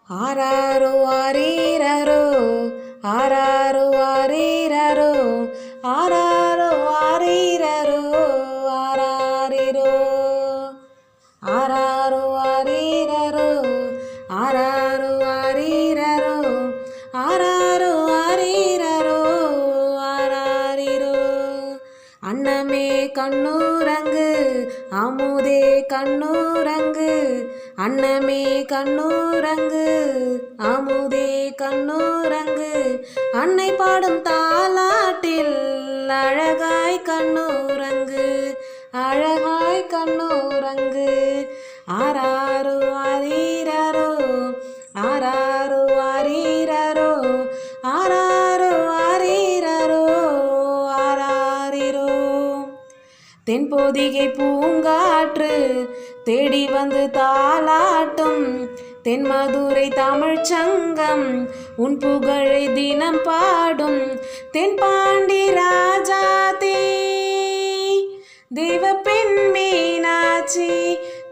ஆராரோ ஆரீரரோ ஆராரோ ஆரீரரோ ஆராரோ ஆரீரரோ ஆராரிரோ ஆராரோ ஆரீரரோ ஆராரோ ஆரீரரோ ஆராரோ ஆரீரரோ ஆராரிரோ அன்னமே கண்ணூரங்கு அமுதே கண்ணூரங்கு அன்னமே கண்ணூரங்கு அமுதே கண்ணூரங்கு அன்னை பாடும் தாலாட்டில் அழகாய் கண்ணூரங்கு அழகாய் கண்ணூரங்கு ஆராரோ ஆரீரரோ ஆராரோ ஆரீரரோ ஆராரோ ஆரீரரோ ஆராரிரோ தென்பொதிகை பூங்காற்று தேடி வந்து தாலாட்டும் தென்மதுரை தமிழ்ச் சங்கம் உன் புகழை தினம் பாடும் தென்பாண்டி ராஜாதே தெய்வ பெண் மீனாட்சி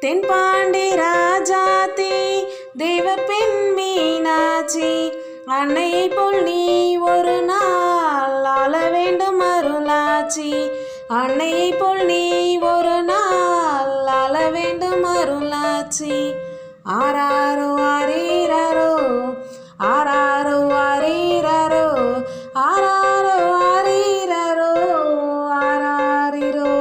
தென்பாண்டி ராஜாதே தெய்வ பெண் மீனாட்சி அன்னையை போல் நீ ஒரு நாள் ஆள வேண்டும் அருளாட்சி அன்னையை போல் நீ ஒரு நாள் ஆள வேண்டும் அருளாட்சி ஆராரோ ஆரீரரோ ஆராரோ ஆரீரரோ ஆராரோ ஆரீரரோ ஆராரிரோ.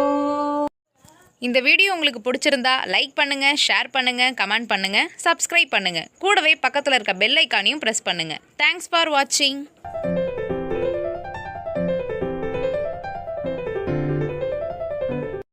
இந்த வீடியோ உங்களுக்கு பிடிச்சிருந்தா லைக் பண்ணுங்க, ஷேர் பண்ணுங்க, கமெண்ட் பண்ணுங்க, சப்ஸ்கிரைப் பண்ணுங்க. கூடவே பக்கத்தில் இருக்க பெல் ஐக்கானையும் பிரஸ் பண்ணுங்க. தேங்க்ஸ் ஃபார் வாட்சிங்.